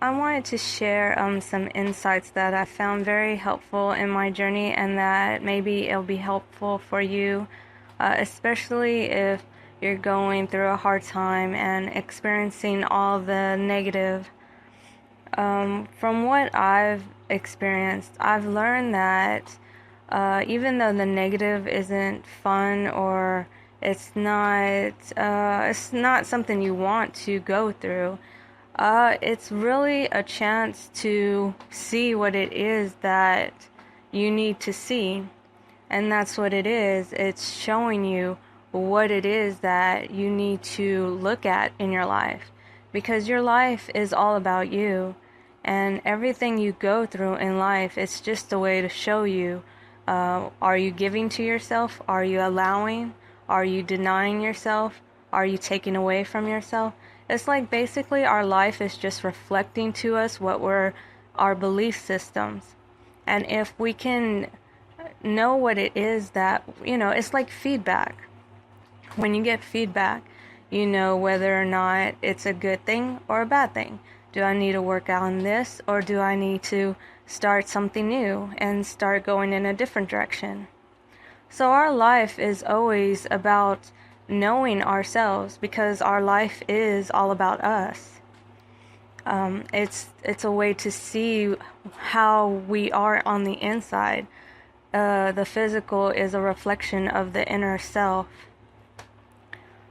I wanted to share some insights that I found very helpful in my journey, and that maybe it'll be helpful for you, especially if you're going through a hard time and experiencing all the negative. From what I've experienced, I've learned that even though the negative isn't fun, or it's not something you want to go through, it's really a chance to see what it is that you need to see. And that's what it is. It's showing you what it is that you need to look at in your life. Because your life is all about you. And everything you go through in life, it's just a way to show you, are you giving to yourself? Are you allowing? Are you denying yourself? Are you taking away from yourself? It's like basically our life is just reflecting to us what were our belief systems. And if we can know what it is that, it's like feedback. When you get feedback, you know whether or not it's a good thing or a bad thing. Do I need to work on this, or do I need to start something new and start going in a different direction? So our life is always about knowing ourselves, because our life is all about us. It's a way to see how we are on the inside. The physical is a reflection of the inner self.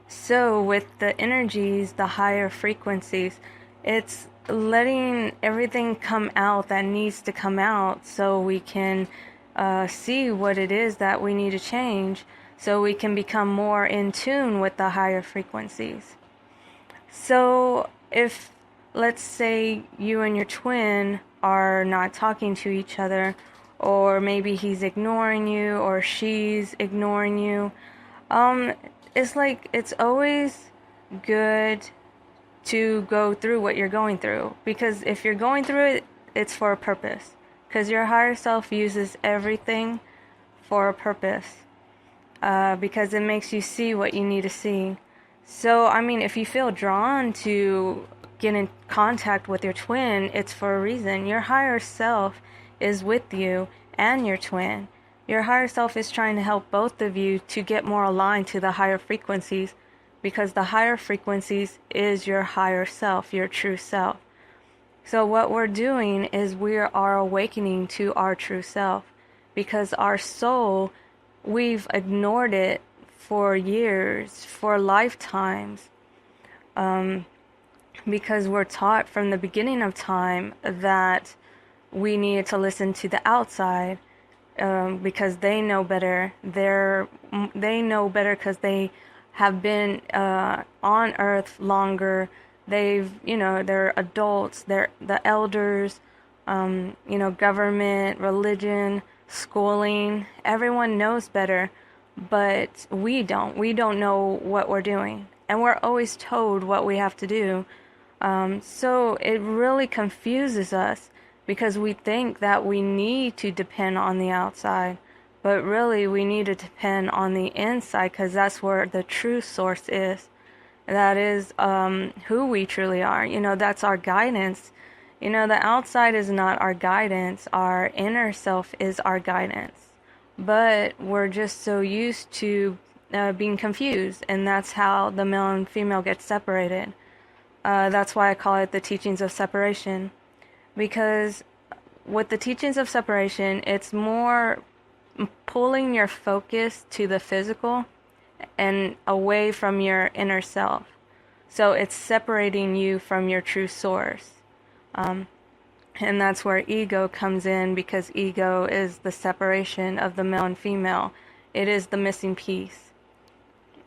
So with the energies, the higher frequencies, it's letting everything come out that needs to come out, so we can see what it is that we need to change, so we can become more in tune with the higher frequencies. So if, let's say, you and your twin are not talking to each other, or maybe he's ignoring you or she's ignoring you, it's like it's always good to go through what you're going through, because if you're going through it, it's for a purpose, because your higher self uses everything for a purpose, because it makes you see what you need to see. So I mean, if you feel drawn to get in contact with your twin, it's for a reason. Your higher self is with you and your twin. Your higher self is trying to help both of you to get more aligned to the higher frequencies, because the higher frequencies is your higher self, your true self. So what we're doing is we are awakening to our true self, because our soul, we've ignored it for years, for lifetimes, because we're taught from the beginning of time that we needed to listen to the outside, because they know better. They know better because they have been on earth longer. They're adults, they're the elders, government, religion, schooling, everyone knows better, but we don't know what we're doing, and we're always told what we have to do. So it really confuses us, because we think that we need to depend on the outside, but really we need to depend on the inside, because that's where the true source is. That is who we truly are. That's our guidance. The outside is not our guidance. Our inner self is our guidance. But we're just so used to being confused, and that's how the male and female get separated. That's why I call it the teachings of separation. Because with the teachings of separation, it's more pulling your focus to the physical and away from your inner self. So it's separating you from your true source. And that's where ego comes in, because ego is the separation of the male and female. It is the missing piece.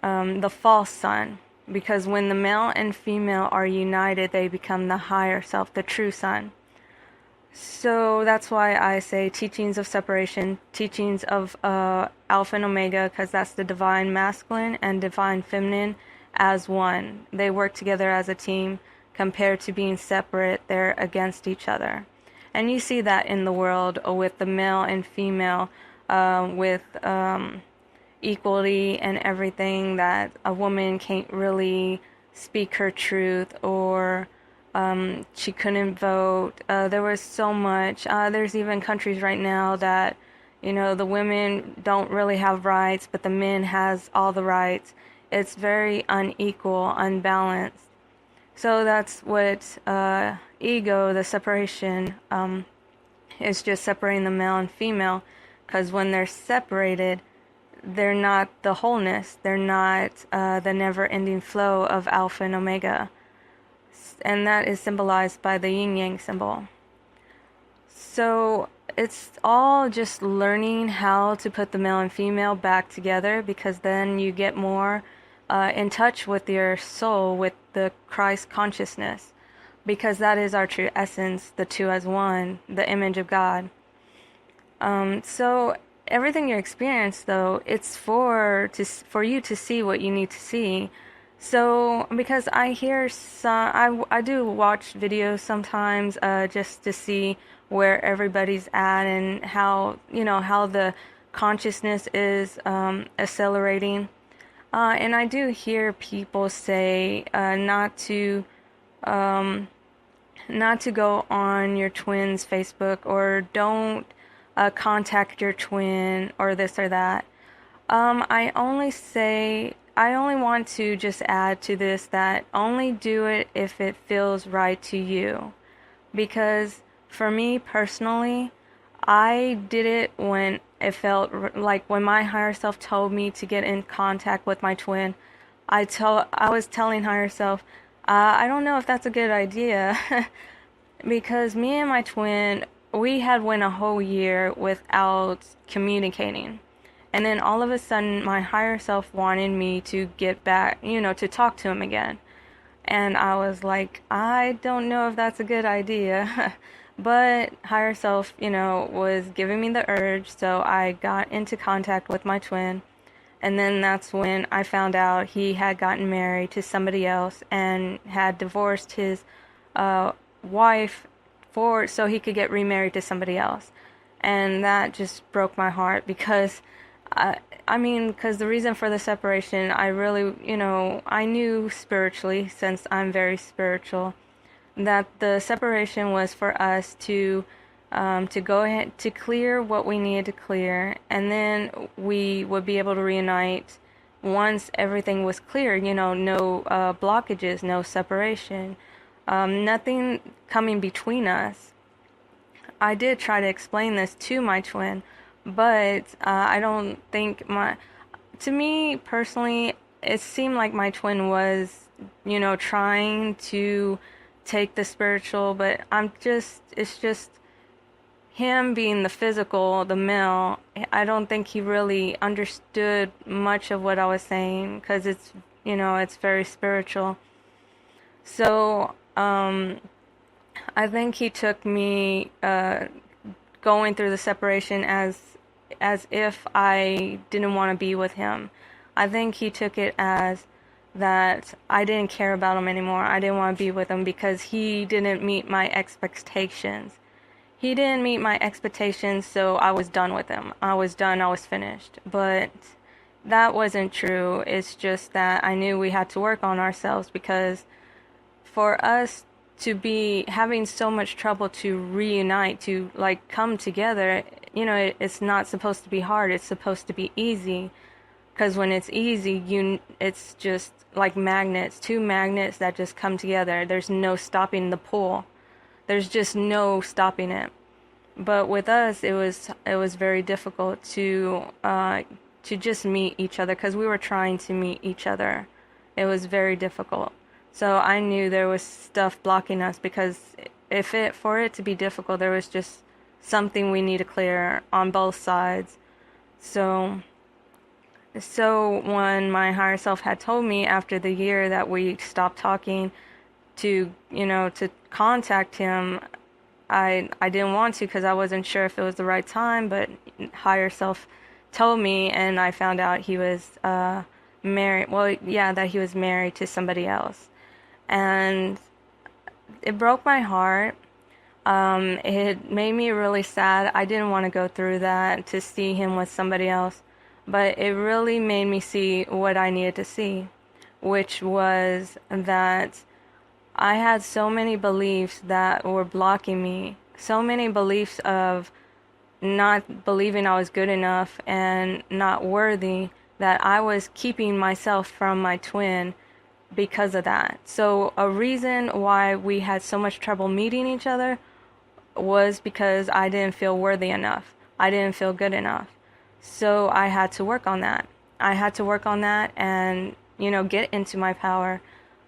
The false sun. Because when the male and female are united, they become the higher self, the true sun. So that's why I say teachings of separation, teachings of Alpha and Omega, because that's the divine masculine and divine feminine as one. They work together as a team. Compared to being separate, they're against each other. And you see that in the world with the male and female, with equality and everything, that a woman can't really speak her truth, or She couldn't vote. There was so much. There's even countries right now that, the women don't really have rights, but the men has all the rights. It's very unequal, unbalanced. So that's what ego, the separation, is just separating the male and female. Because when they're separated, they're not the wholeness. They're not the never-ending flow of Alpha and Omega. And that is symbolized by the yin-yang symbol. So it's all just learning how to put the male and female back together, because then you get more in touch with your soul, with the Christ consciousness, because that is our true essence, the two as one, the image of God. So everything you experience, though, it's for you to see what you need to see. So, because I hear I do watch videos sometimes, just to see where everybody's at and how, how the consciousness is accelerating. And I do hear people say not to go on your twin's Facebook, or don't contact your twin, or this or that. I only want to just add to this that only do it if it feels right to you. Because for me personally, I did it when it felt like, when my higher self told me to get in contact with my twin. I was telling higher self, I don't know if that's a good idea. Because me and my twin, we had went a whole year without communicating. And then all of a sudden, my higher self wanted me to get back, to talk to him again. And I was like, I don't know if that's a good idea. But higher self, was giving me the urge. So I got into contact with my twin. And then that's when I found out he had gotten married to somebody else and had divorced his wife so he could get remarried to somebody else. And that just broke my heart, because because the reason for the separation, I really, I knew spiritually, since I'm very spiritual, that the separation was for us to go ahead to clear what we needed to clear, and then we would be able to reunite once everything was clear, no blockages, no separation, nothing coming between us. I did try to explain this to my twin, but I don't think to me personally, it seemed like my twin was, trying to take the spiritual, but it's just him being the physical, the male. I don't think he really understood much of what I was saying, because it's, it's very spiritual. So, I think he took me going through the separation as if I didn't want to be with him. I think he took it as that I didn't care about him anymore. I didn't want to be with him because he didn't meet my expectations. He didn't meet my expectations, so I was done with him. I was done, I was finished. But that wasn't true. It's just that I knew we had to work on ourselves, because for us to be having so much trouble to reunite, to come together, it's not supposed to be hard. It's supposed to be easy. Because when it's easy, it's just like magnets, two magnets that just come together. There's no stopping the pull. There's just no stopping it. But with us, it was very difficult to just meet each other, because we were trying to meet each other. It was very difficult. So I knew there was stuff blocking us, because for it to be difficult, there was just something we need to clear on both sides. So when my higher self had told me after the year that we stopped talking to contact him, I didn't want to, because I wasn't sure if it was the right time, but higher self told me, and I found out he was married. Well, yeah, that he was married to somebody else. And it broke my heart. It made me really sad. I didn't want to go through that, to see him with somebody else. But it really made me see what I needed to see, which was that I had so many beliefs that were blocking me, so many beliefs of not believing I was good enough and not worthy, that I was keeping myself from my twin because of that. So a reason why we had so much trouble meeting each other was because I didn't feel worthy enough. I didn't feel good enough. So I had to work on that. I had to work on that and, get into my power.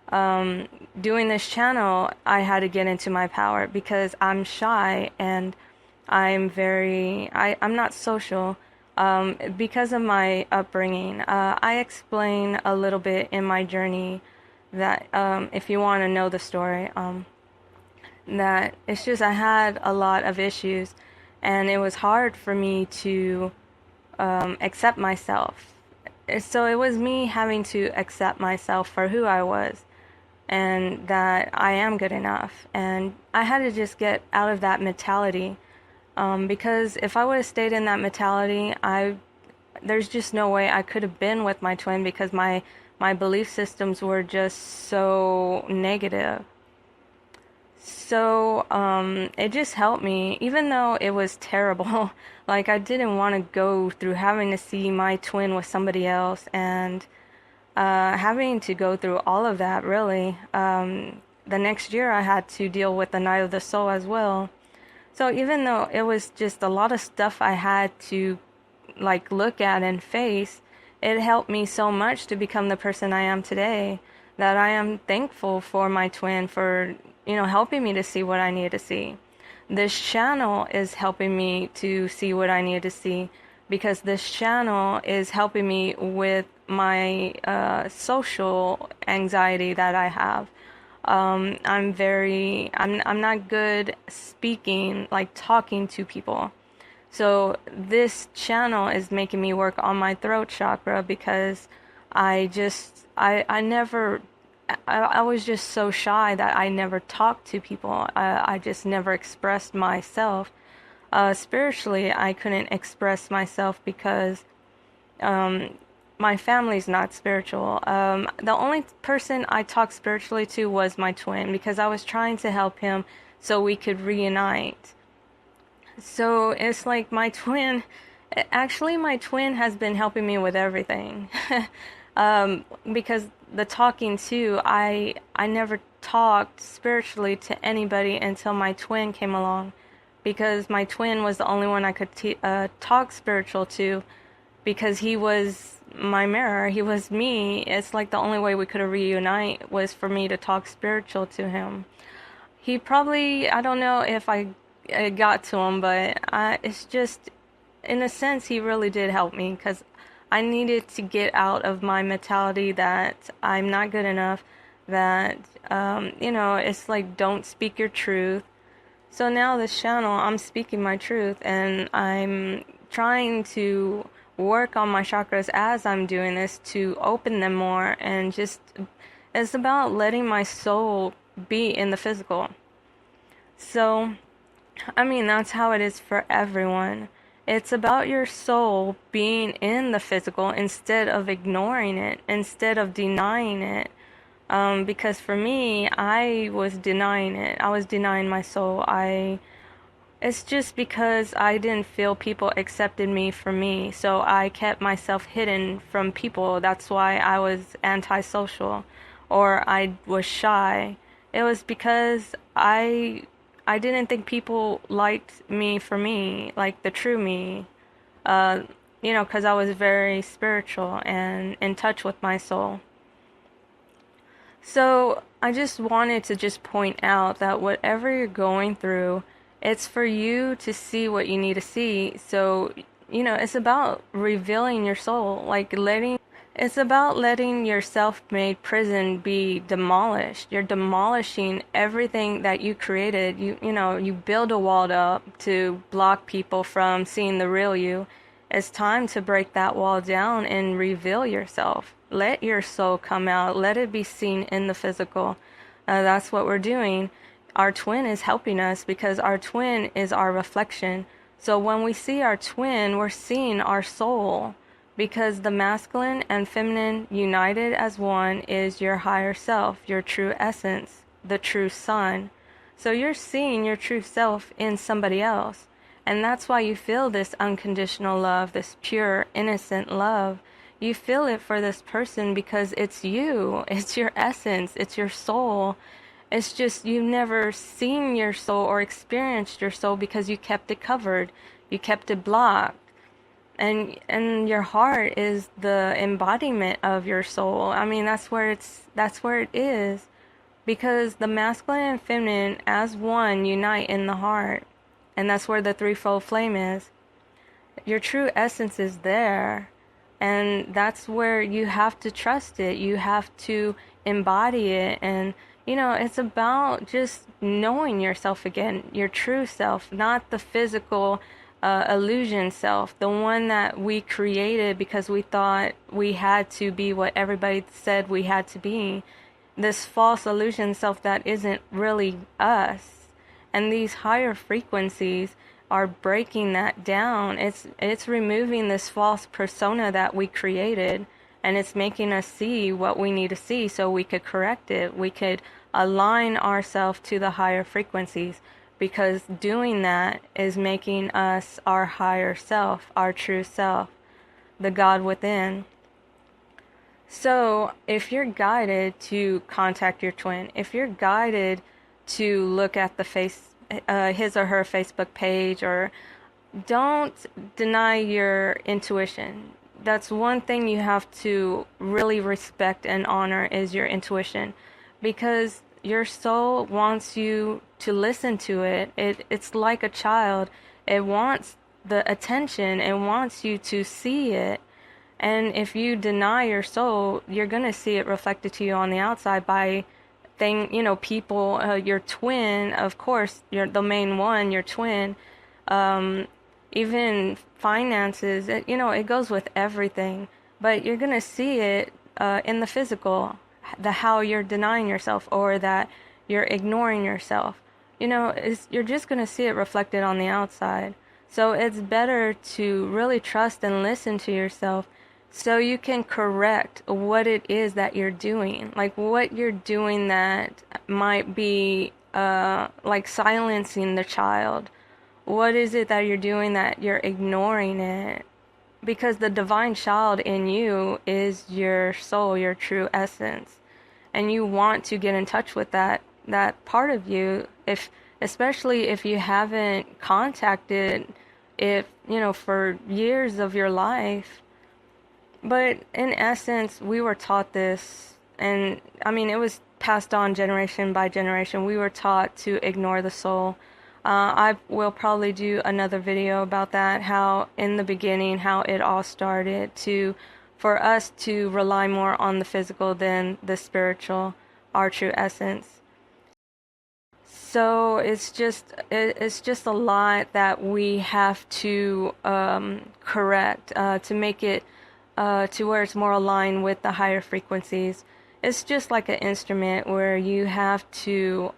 Doing this channel, I had to get into my power because I'm shy and I'm not social. Because of my upbringing, I explain a little bit in my journey that, if you want to know the story, that it's just I had a lot of issues and it was hard for me to accept myself. So it was me having to accept myself for who I was and that I am good enough. And I had to just get out of that mentality, because if I would have stayed in that mentality, there's just no way I could have been with my twin because my belief systems were just so negative. So, it just helped me, even though it was terrible. Like, I didn't want to go through having to see my twin with somebody else and having to go through all of that, really. The next year, I had to deal with the night of the soul as well. So, even though it was just a lot of stuff I had to, like, look at and face, it helped me so much to become the person I am today, that I am thankful for my twin for, helping me to see what I needed to see. This channel is helping me to see what I need to see because this channel is helping me with my social anxiety that I have. I'm not good speaking, like talking to people. So this channel is making me work on my throat chakra because I never, I was just so shy that I never talked to people. I just never expressed myself. Spiritually, I couldn't express myself because my family's not spiritual. The only person I talked spiritually to was my twin because I was trying to help him so we could reunite. So it's like my twin has been helping me with everything. Because the talking too, I never talked spiritually to anybody until my twin came along, because my twin was the only one I could talk spiritual to, because he was my mirror, he was me. It's like the only way we could reunite was for me to talk spiritual to him. He probably, I don't know if I got to him, but it's just, in a sense, he really did help me because I needed to get out of my mentality that I'm not good enough, that, it's like, don't speak your truth. So now this channel, I'm speaking my truth and I'm trying to work on my chakras as I'm doing this to open them more, and just, it's about letting my soul be in the physical. So, I mean, that's how it is for everyone. It's about your soul being in the physical instead of ignoring it, instead of denying it. Because for me, I was denying it. I was denying my soul. It's just because I didn't feel people accepted me for me. So I kept myself hidden from people. That's why I was antisocial or I was shy. It was because I didn't think people liked me for me, like the true me, because I was very spiritual and in touch with my soul. So I just wanted to just point out that whatever you're going through, it's for you to see what you need to see. So, it's about revealing your soul, like it's about letting your self-made prison be demolished. You're demolishing everything that you created. You build a wall up to block people from seeing the real you. It's time to break that wall down and reveal yourself. Let your soul come out. Let it be seen in the physical. That's what we're doing. Our twin is helping us because our twin is our reflection. So when we see our twin, we're seeing our soul, because the masculine and feminine united as one is your higher self, your true essence, the true sun. So you're seeing your true self in somebody else. And that's why you feel this unconditional love, this pure, innocent love. You feel it for this person because it's you. It's your essence. It's your soul. It's just you've never seen your soul or experienced your soul because you kept it covered. You kept it blocked. And your heart is the embodiment of your soul. I mean, that's where it is. Because the masculine and feminine as one unite in the heart. And that's where the threefold flame is. Your true essence is there. And that's where you have to trust it. You have to embody it. And, it's about just knowing yourself again, your true self, not the physical illusion self, the one that we created because we thought we had to be what everybody said we had to be. This false illusion self that isn't really us. And these higher frequencies are breaking that down. It's removing this false persona that we created, and it's making us see what we need to see so we could correct it. We could align ourselves to the higher frequencies, because doing that is making us our higher self, our true self, the God within. So if you're guided to contact your twin, if you're guided to look at his or her Facebook page, or don't deny your intuition. That's one thing you have to really respect and honor is your intuition, because your soul wants you to listen to it. It's like a child. It wants the attention. It wants you to see it. And if you deny your soul, you're going to see it reflected to you on the outside by people, your twin, of course, the main one, your twin, even finances, it goes with everything. But you're going to see it in the physical, how you're denying yourself or that you're ignoring yourself. You're just going to see it reflected on the outside. So it's better to really trust and listen to yourself so you can correct what it is that you're doing. Like what you're doing that might be like silencing the child. What is it that you're doing that you're ignoring it? Because the divine child in you is your soul, your true essence. And you want to get in touch with that part of you, especially if you haven't contacted it, for years of your life. But in essence, we were taught this, and I mean, it was passed on generation by generation. We were taught to ignore the soul. I will probably do another video about that, how in the beginning, how it all started, for us to rely more on the physical than the spiritual, our true essence. So it's just a lot that we have to correct to make it to where it's more aligned with the higher frequencies. It's just like an instrument where you have to,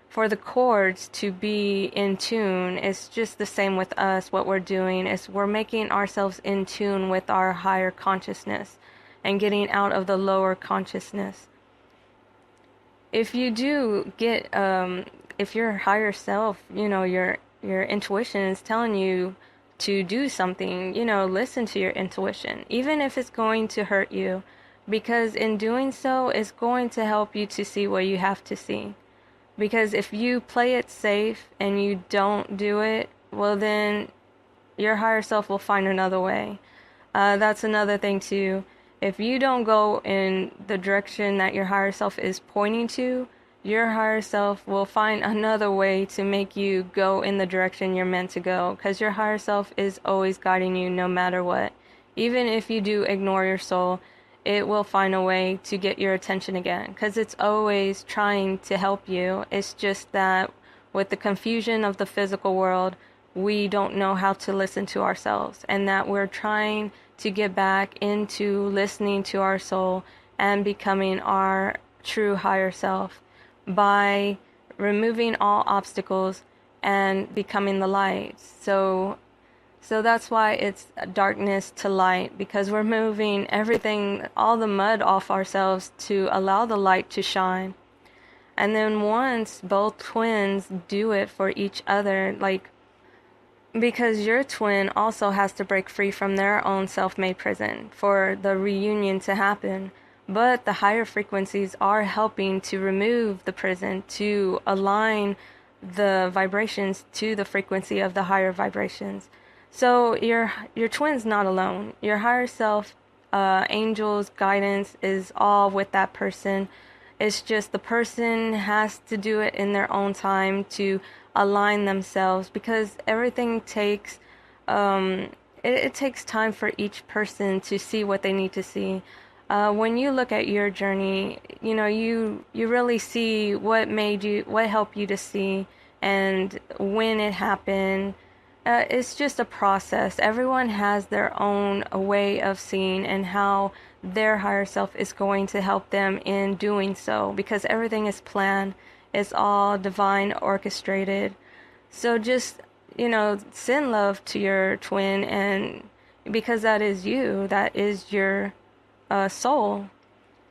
for the chords to be in tune. It's just the same with us. What we're doing is we're making ourselves in tune with our higher consciousness and getting out of the lower consciousness. If you do get, if your higher self, your intuition is telling you to do something, listen to your intuition, even if it's going to hurt you, because in doing so, it's going to help you to see what you have to see. Because if you play it safe and you don't do it, well then your higher self will find another way. That's another thing too. If you don't go in the direction that your higher self is pointing to, your higher self will find another way to make you go in the direction you're meant to go, because your higher self is always guiding you no matter what. Even if you do ignore your soul, it will find a way to get your attention again, because it's always trying to help you. It's just that with the confusion of the physical world, we don't know how to listen to ourselves, and that we're trying to get back into listening to our soul and becoming our true higher self by removing all obstacles and becoming the light. So that's why it's darkness to light, because we're moving everything, all the mud off ourselves to allow the light to shine. And then once both twins do it for each other, like, because your twin also has to break free from their own self-made prison for the reunion to happen. But the higher frequencies are helping to remove the prison, to align the vibrations to the frequency of the higher vibrations. So your twin's not alone. Your higher self, angels, guidance is all with that person. It's just the person has to do it in their own time to align themselves, because everything takes it takes time for each person to see what they need to see. When you look at your journey, you really see what helped you to see, and when it happened. It's just a process. Everyone has their own way of seeing and how their higher self is going to help them in doing so, because everything is planned. It's all divine orchestrated. So just, send love to your twin, and because that is you, that is your soul.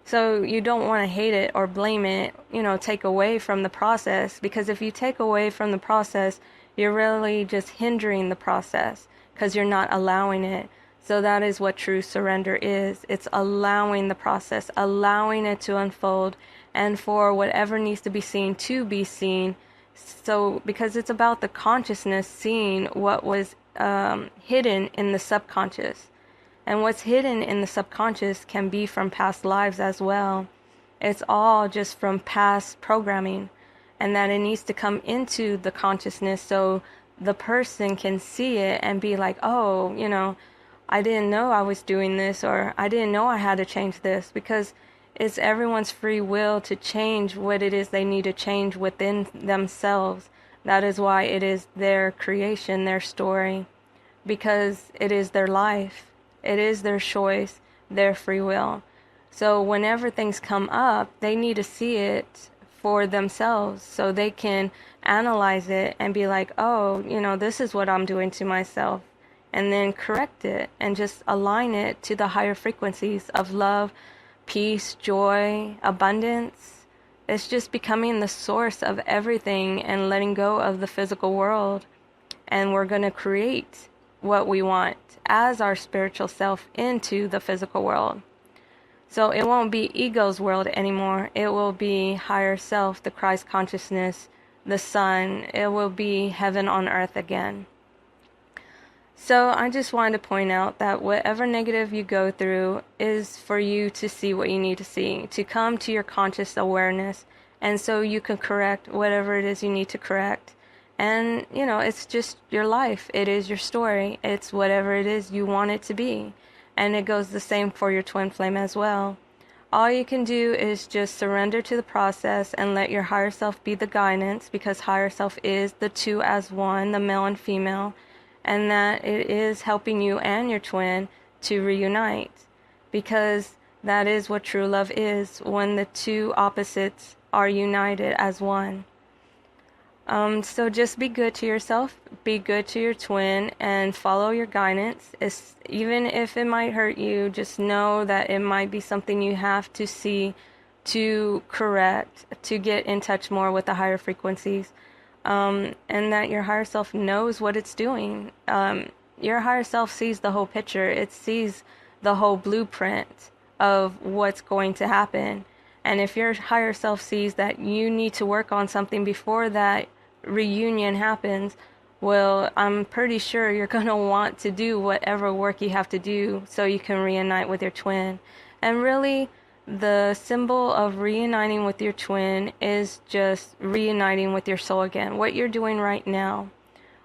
So you don't want to hate it or blame it, take away from the process, because if you take away from the process, you're really just hindering the process because you're not allowing it. So that is what true surrender is. It's allowing the process, allowing it to unfold, and for whatever needs to be seen to be seen. So because it's about the consciousness seeing what was hidden in the subconscious. And what's hidden in the subconscious can be from past lives as well. It's all just from past programming, and that it needs to come into the consciousness so the person can see it and be like, oh, I didn't know I was doing this, or I didn't know I had to change this, because it's everyone's free will to change what it is they need to change within themselves. That is why it is their creation, their story, because it is their life. It is their choice, their free will. So whenever things come up, they need to see it for themselves so they can analyze it and be like, oh, this is what I'm doing to myself, and then correct it and just align it to the higher frequencies of love, peace, joy, abundance. It's just becoming the source of everything and letting go of the physical world. And we're going to create what we want as our spiritual self into the physical world. So it won't be ego's world anymore. It will be higher self, the Christ consciousness, the sun. It will be heaven on earth again. So I just wanted to point out that whatever negative you go through is for you to see what you need to see, to come to your conscious awareness, and so you can correct whatever it is you need to correct. And, it's just your life. It is your story. It's whatever it is you want it to be. And it goes the same for your twin flame as well. All you can do is just surrender to the process and let your higher self be the guidance, because higher self is the two as one, the male and female, and that it is helping you and your twin to reunite, because that is what true love is, when the two opposites are united as one. So just be good to yourself, be good to your twin, and follow your guidance. Even if it might hurt you, just know that it might be something you have to see, to correct, to get in touch more with the higher frequencies, and that your higher self knows what it's doing. Your higher self sees the whole picture. It sees the whole blueprint of what's going to happen. And if your higher self sees that you need to work on something before that reunion happens, well, I'm pretty sure you're going to want to do whatever work you have to do so you can reunite with your twin. And really, the symbol of reuniting with your twin is just reuniting with your soul again. What you're doing right now.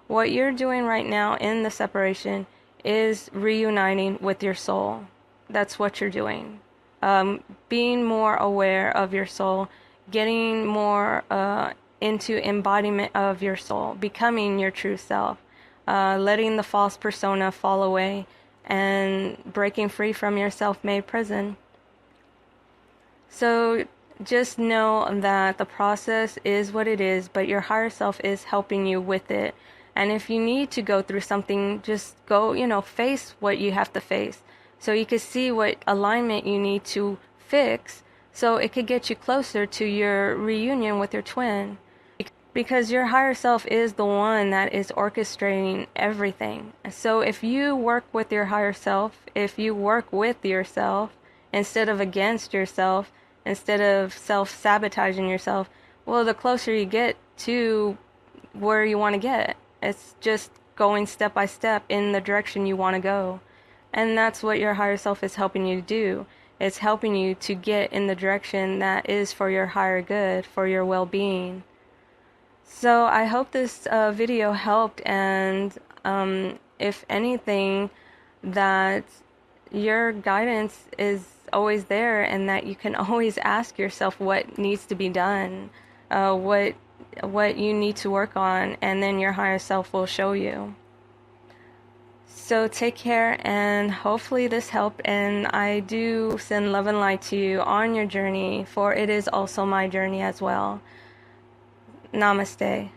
What you're doing right now in the separation is reuniting with your soul. That's what you're doing. Being more aware of your soul, getting more into embodiment of your soul, becoming your true self, letting the false persona fall away, and breaking free from your self-made prison. So just know that the process is what it is, but your higher self is helping you with it. And if you need to go through something, just go, face what you have to face, so you can see what alignment you need to fix so it could get you closer to your reunion with your twin. Because your higher self is the one that is orchestrating everything. So if you work with your higher self, if you work with yourself instead of against yourself, instead of self-sabotaging yourself, well, the closer you get to where you want to get. It's just going step by step in the direction you want to go. And that's what your higher self is helping you to do. It's helping you to get in the direction that is for your higher good, for your well-being. So I hope this video helped, and if anything, that your guidance is always there, and that you can always ask yourself what needs to be done, what you need to work on, and then your higher self will show you. So take care, and hopefully this helped, and I do send love and light to you on your journey, for it is also my journey as well. Namaste.